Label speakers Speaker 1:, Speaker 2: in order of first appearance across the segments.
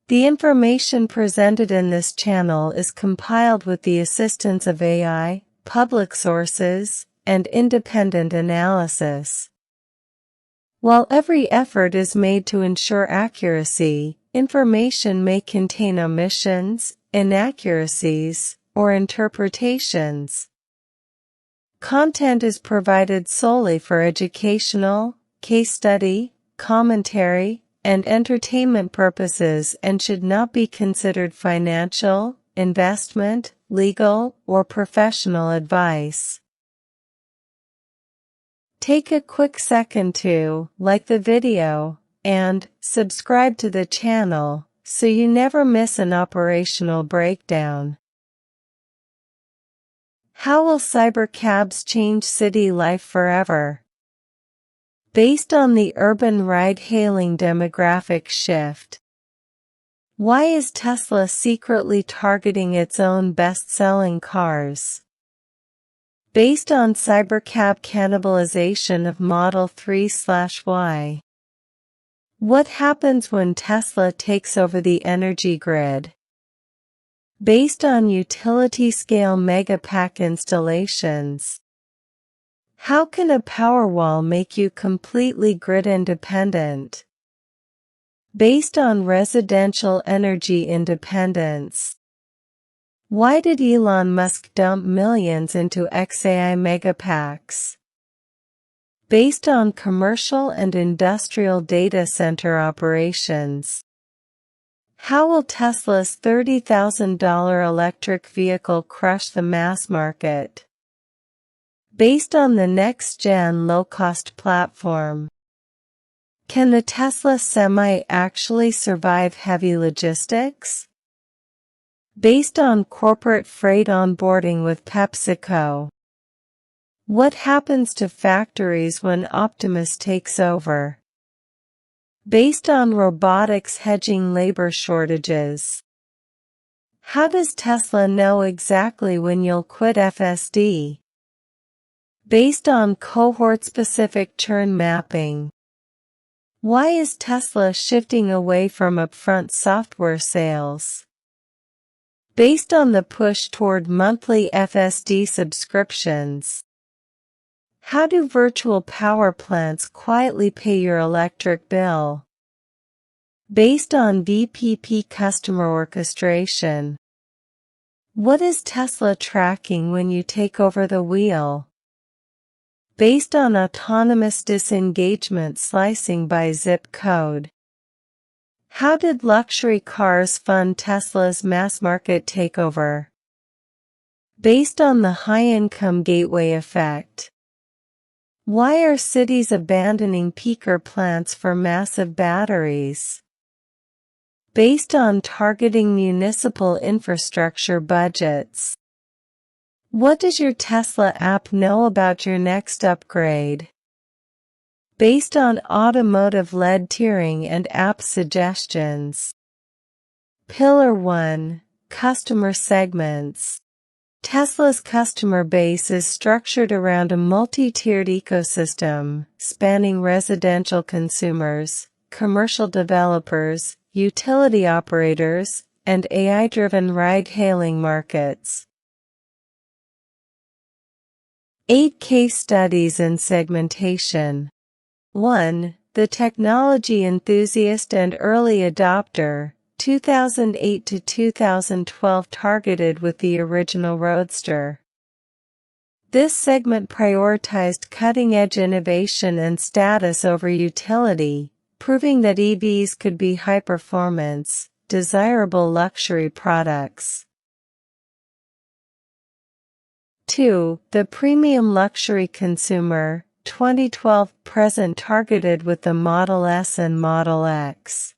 Speaker 1: The information presented in this channel is compiled with the assistance of AI, public sources, and independent analysis. While every effort is made to ensure accuracy, information may contain omissions, inaccuracies, or interpretations. Content is provided solely for educational, case study, commentary, and entertainment purposes and should not be considered financial, investment, legal, or professional advice. Take a quick second to like the video and subscribe to the channel so you never miss an operational breakdown. How will cybercabs change city life forever? Based on the urban ride-hailing demographic shift. Why is Tesla secretly targeting its own best-selling cars? Based on Cybercab cannibalization of Model 3/Y. What happens when Tesla takes over the energy grid? Based on utility-scale Megapack installations. How can a Powerwall make you completely grid independent? Based on residential energy independence. Why did Elon Musk dump millions into XAI Megapacks? Based on commercial and industrial data center operations. How will Tesla's $30,000 electric vehicle crush the mass market? Based on the next-gen low-cost platform. Can the Tesla Semi actually survive heavy logistics? Based on corporate freight onboarding with PepsiCo. What happens to factories when Optimus takes over? Based on robotics hedging labor shortages. How does Tesla know exactly when you'll quit FSD? Based on cohort-specific churn mapping. Why is Tesla shifting away from upfront software sales? Based on the push toward monthly FSD subscriptions. How do virtual power plants quietly pay your electric bill? Based on VPP customer orchestration. What is Tesla tracking when you take over the wheel? Based on autonomous disengagement slicing by zip code. How did luxury cars fund Tesla's mass-market takeover? Based on the high-income gateway effect. Why are cities abandoning peaker plants for massive batteries? Based on targeting municipal infrastructure budgets. What does your Tesla app know about your next upgrade? Based on automotive lead tiering and app suggestions. Pillar 1. Customer segments. Tesla's customer base is structured around a multi-tiered ecosystem, spanning residential consumers, commercial developers, utility operators, and AI-driven ride-hailing markets. 8 case studies in segmentation. 1. The technology enthusiast and early adopter, 2008 to 2012 targeted with the original Roadster. This segment prioritized cutting-edge innovation and status over utility, proving that EVs could be high-performance, desirable luxury products. 2. The premium luxury consumer, 2012 present targeted with the Model S and Model X.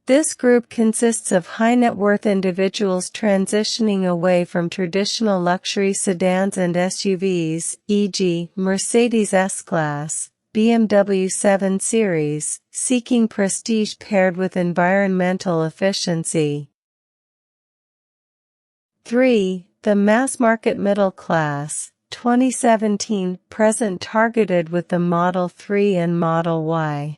Speaker 1: This group consists of high-net-worth individuals transitioning away from traditional luxury sedans and SUVs, e.g., Mercedes S-Class, BMW 7 Series, seeking prestige paired with environmental efficiency. 3. The mass-market middle class, 2017 present targeted with the Model 3 and Model Y.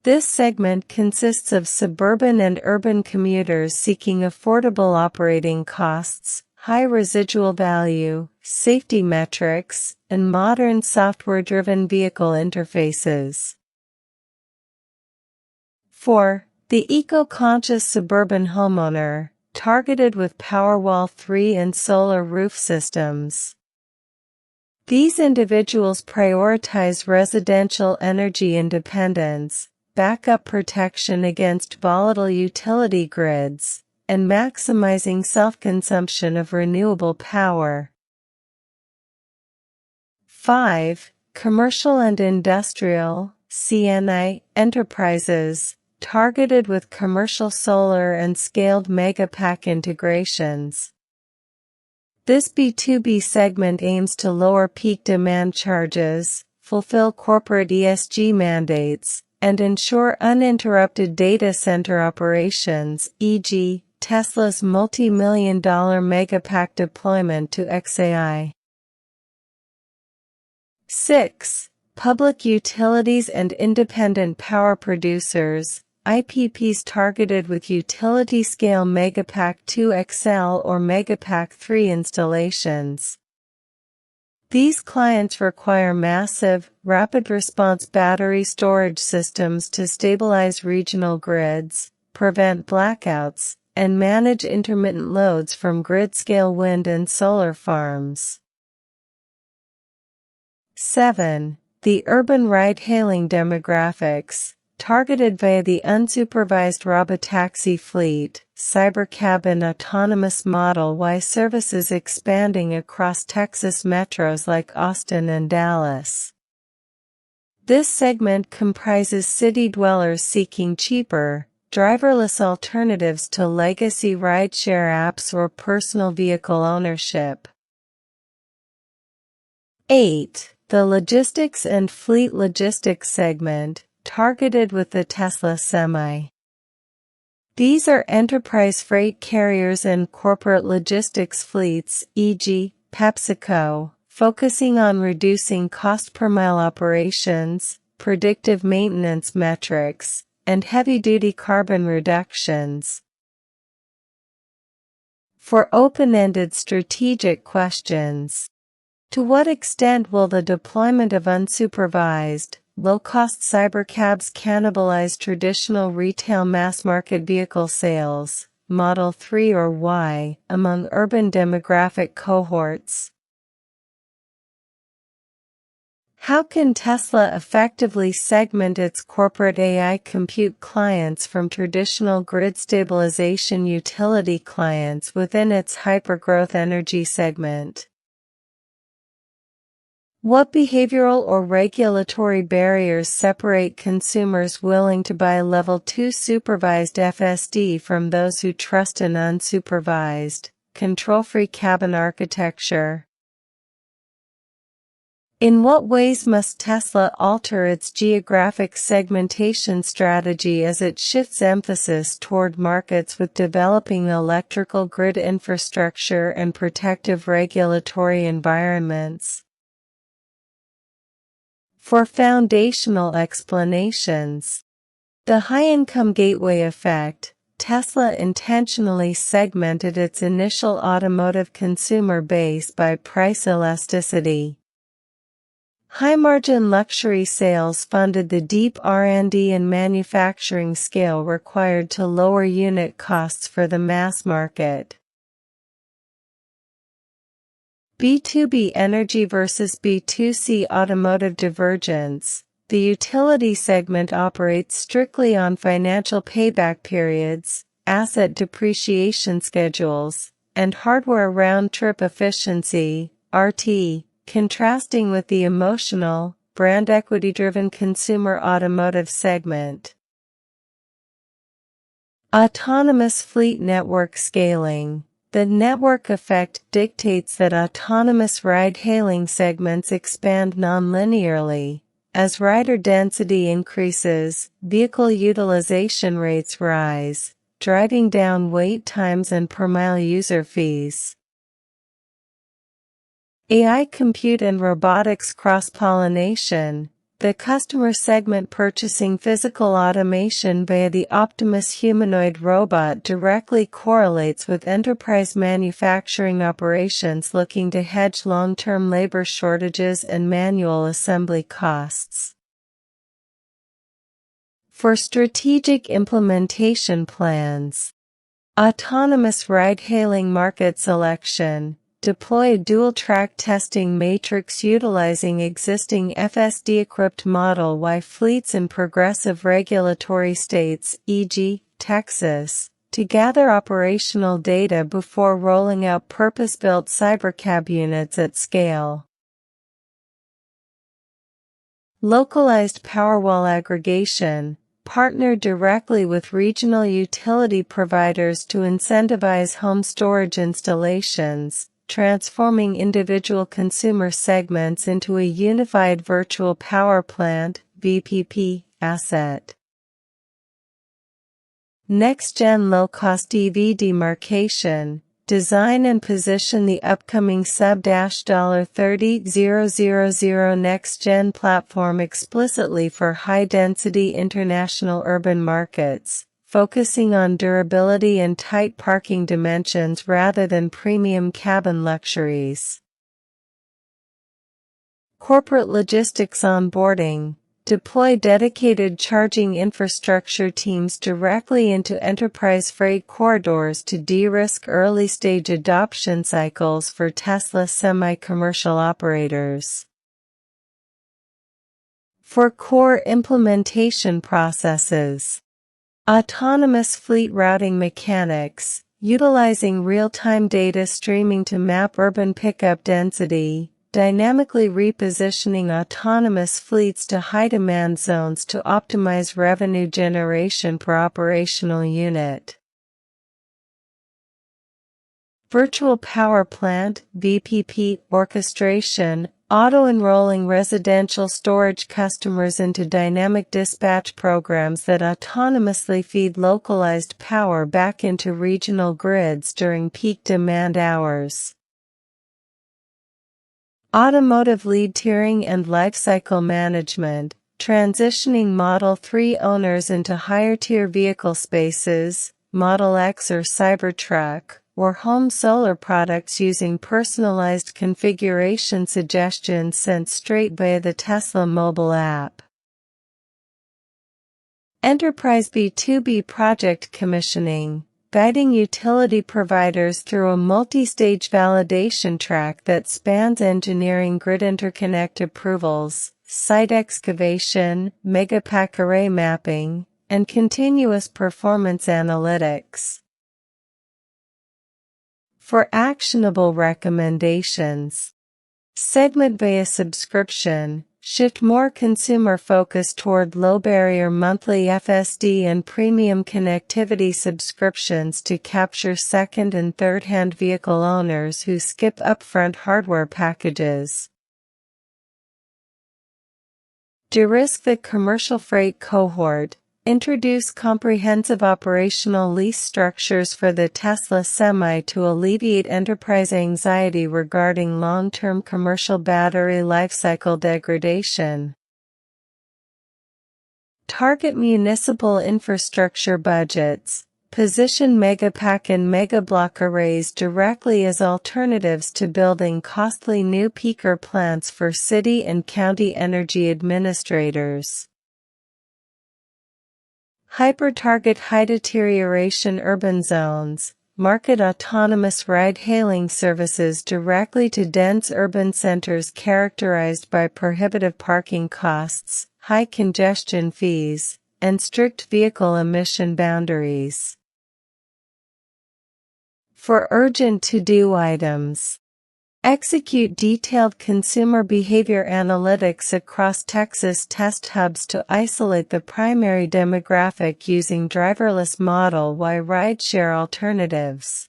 Speaker 1: This segment consists of suburban and urban commuters seeking affordable operating costs, high residual value, safety metrics, and modern software-driven vehicle interfaces. 4. The eco-conscious suburban homeowner, targeted with Powerwall 3 and solar roof systems. These individuals prioritize residential energy independence, backup protection against volatile utility grids, and maximizing self-consumption of renewable power. 5. Commercial and industrial (CNI) enterprises, targeted with commercial solar and scaled Megapack integrations. This B2B segment aims to lower peak demand charges, fulfill corporate ESG mandates, and ensure uninterrupted data center operations, e.g., Tesla's multi-million-dollar Megapack deployment to XAI. 6. Public utilities and independent power producers, IPPs targeted with utility-scale Megapack 2 XL or Megapack 3 installations. These clients require massive, rapid-response battery storage systems to stabilize regional grids, prevent blackouts, and manage intermittent loads from grid-scale wind and solar farms. 7. The urban ride-hailing demographics, targeted via the unsupervised robotaxi fleet, Cybercab and autonomous Model Y services expanding across Texas metros like Austin and Dallas. This segment comprises city dwellers seeking cheaper, driverless alternatives to legacy rideshare apps or personal vehicle ownership. 8. The logistics and fleet logistics segment, targeted with the Tesla Semi. These are enterprise freight carriers and corporate logistics fleets, e.g., PepsiCo, focusing on reducing cost per mile operations, predictive maintenance metrics, and heavy-duty carbon reductions. For open-ended strategic questions, to what extent will the deployment of unsupervised, low-cost cybercabs cannibalize traditional retail mass-market vehicle sales, Model 3 or Y, among urban demographic cohorts? How can Tesla effectively segment its corporate AI compute clients from traditional grid stabilization utility clients within its hypergrowth energy segment? What behavioral or regulatory barriers separate consumers willing to buy Level 2 supervised FSD from those who trust an unsupervised, control-free cabin architecture? In what ways must Tesla alter its geographic segmentation strategy as it shifts emphasis toward markets with developing electrical grid infrastructure and protective regulatory environments? For foundational explanations, the high-income gateway effect, Tesla intentionally segmented its initial automotive consumer base by price elasticity. High-margin luxury sales funded the deep R&D and manufacturing scale required to lower unit costs for the mass market. B2B energy versus B2C automotive divergence. The utility segment operates strictly on financial payback periods, asset depreciation schedules, and hardware round-trip efficiency, RT, contrasting with the emotional, brand equity-driven consumer automotive segment. Autonomous fleet network scaling. The network effect dictates that autonomous ride-hailing segments expand non-linearly. As rider density increases, vehicle utilization rates rise, driving down wait times and per-mile user fees. AI compute and robotics cross-pollination. The customer segment purchasing physical automation via the Optimus humanoid robot directly correlates with enterprise manufacturing operations looking to hedge long-term labor shortages and manual assembly costs. For strategic implementation plans, autonomous ride-hailing market selection. Deploy a dual-track testing matrix utilizing existing FSD-equipped Model Y fleets in progressive regulatory states, e.g., Texas, to gather operational data before rolling out purpose-built Cybercab units at scale. Localized Powerwall aggregation. Partner directly with regional utility providers to incentivize home storage installations, transforming individual consumer segments into a unified virtual power plant (VPP) asset. Next-gen low-cost EV demarcation. Design and position the upcoming sub-$30,000 next-gen platform explicitly for high-density international urban markets, focusing on durability and tight parking dimensions rather than premium cabin luxuries. Corporate logistics onboarding. Deploy dedicated charging infrastructure teams directly into enterprise freight corridors to de-risk early-stage adoption cycles for Tesla semi-commercial operators. For core implementation processes, autonomous fleet routing mechanics, utilizing real-time data streaming to map urban pickup density, dynamically repositioning autonomous fleets to high-demand zones to optimize revenue generation per operational unit. Virtual Power Plant (VPP) orchestration, auto-enrolling residential storage customers into dynamic dispatch programs that autonomously feed localized power back into regional grids during peak demand hours. Automotive lead tiering and lifecycle management, transitioning Model 3 owners into higher-tier vehicle spaces, Model X or Cybertruck, or home solar products using personalized configuration suggestions sent straight via the Tesla mobile app. Enterprise B2B project commissioning, guiding utility providers through a multi-stage validation track that spans engineering grid interconnect approvals, site excavation, Megapack array mapping, and continuous performance analytics. For actionable recommendations, segment via subscription, shift more consumer focus toward low-barrier monthly FSD and premium connectivity subscriptions to capture second- and third-hand vehicle owners who skip upfront hardware packages. De-risk the commercial freight cohort. Introduce comprehensive operational lease structures for the Tesla Semi to alleviate enterprise anxiety regarding long-term commercial battery lifecycle degradation. Target municipal infrastructure budgets. Position Megapack and Megablock arrays directly as alternatives to building costly new peaker plants for city and county energy administrators. Hyper-target high-deterioration urban zones, market autonomous ride-hailing services directly to dense urban centers characterized by prohibitive parking costs, high congestion fees, and strict vehicle emission boundaries. For urgent to-do items, execute detailed consumer behavior analytics across Texas test hubs to isolate the primary demographic using driverless Model Y rideshare alternatives.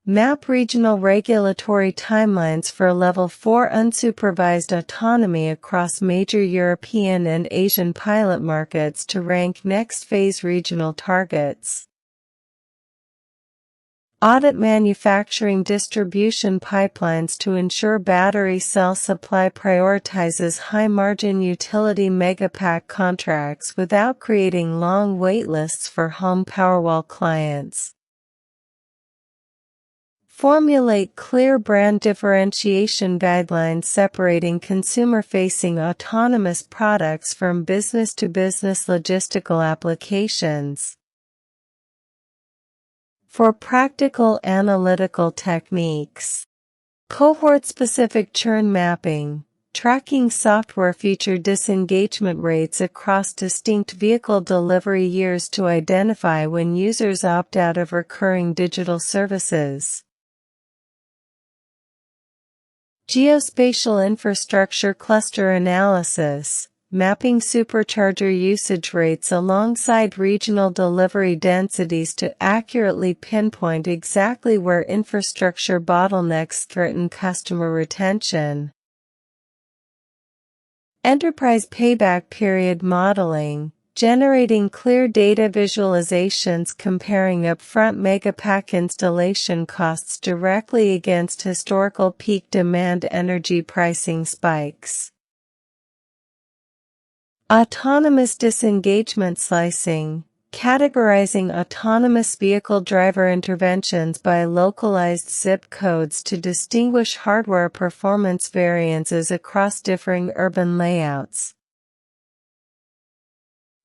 Speaker 1: Map regional regulatory timelines for Level 4 unsupervised autonomy across major European and Asian pilot markets to rank next phase regional targets. Audit manufacturing distribution pipelines to ensure battery cell supply. Prioritizes high-margin utility Megapack contracts without creating long waitlists for home Powerwall clients. Formulate clear brand differentiation guidelines separating consumer-facing autonomous products from business-to-business logistical applications. For practical analytical techniques, cohort-specific churn mapping, tracking software feature disengagement rates across distinct vehicle delivery years to identify when users opt out of recurring digital services. Geospatial infrastructure cluster analysis, mapping supercharger usage rates alongside regional delivery densities to accurately pinpoint exactly where infrastructure bottlenecks threaten customer retention. Enterprise payback period modeling, generating clear data visualizations comparing upfront Megapack installation costs directly against historical peak demand energy pricing spikes. Autonomous disengagement slicing, categorizing autonomous vehicle driver interventions by localized zip codes to distinguish hardware performance variances across differing urban layouts.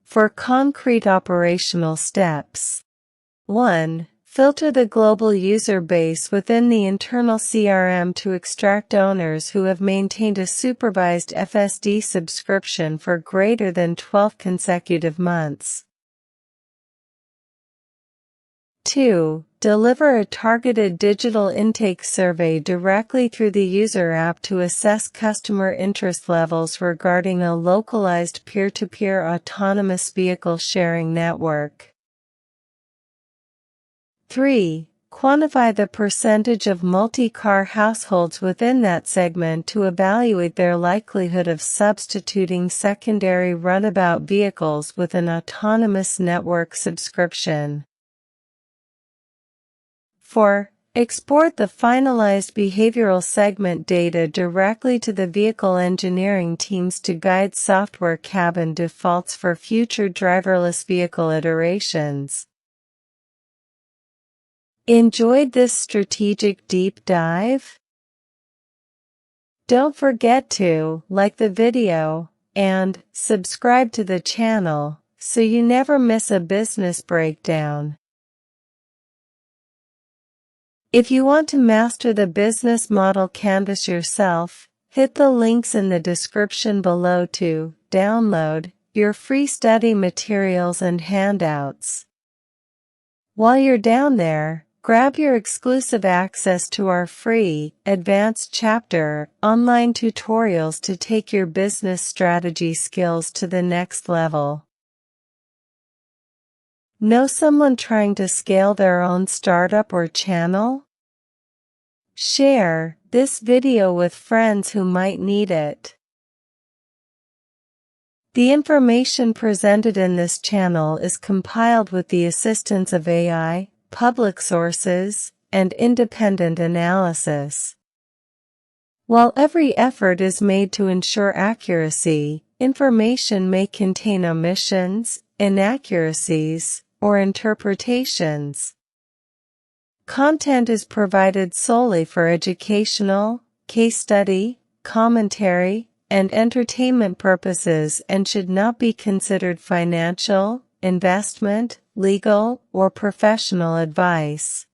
Speaker 1: For concrete operational steps. 1. Filter the global user base within the internal CRM to extract owners who have maintained a supervised FSD subscription for greater than 12 consecutive months. 2. Deliver a targeted digital intake survey directly through the user app to assess customer interest levels regarding a localized peer-to-peer autonomous vehicle sharing network. 3. Quantify the percentage of multi-car households within that segment to evaluate their likelihood of substituting secondary runabout vehicles with an autonomous network subscription. 4. Export the finalized behavioral segment data directly to the vehicle engineering teams to guide software cabin defaults for future driverless vehicle iterations. Enjoyed this strategic deep dive? Don't forget to like the video and subscribe to the channel so you never miss a business breakdown. If you want to master the business model canvas yourself, hit the links in the description below to download your free study materials and handouts. While you're down there, grab your exclusive access to our free, advanced chapter, online tutorials to take your business strategy skills to the next level. Know someone trying to scale their own startup or channel? Share this video with friends who might need it. The information presented in this channel is compiled with the assistance of AI, public sources, and independent analysis. While every effort is made to ensure accuracy, information may contain omissions, inaccuracies, or interpretations. Content is provided solely for educational, case study, commentary, and entertainment purposes and should not be considered financial, investment, legal, or professional advice.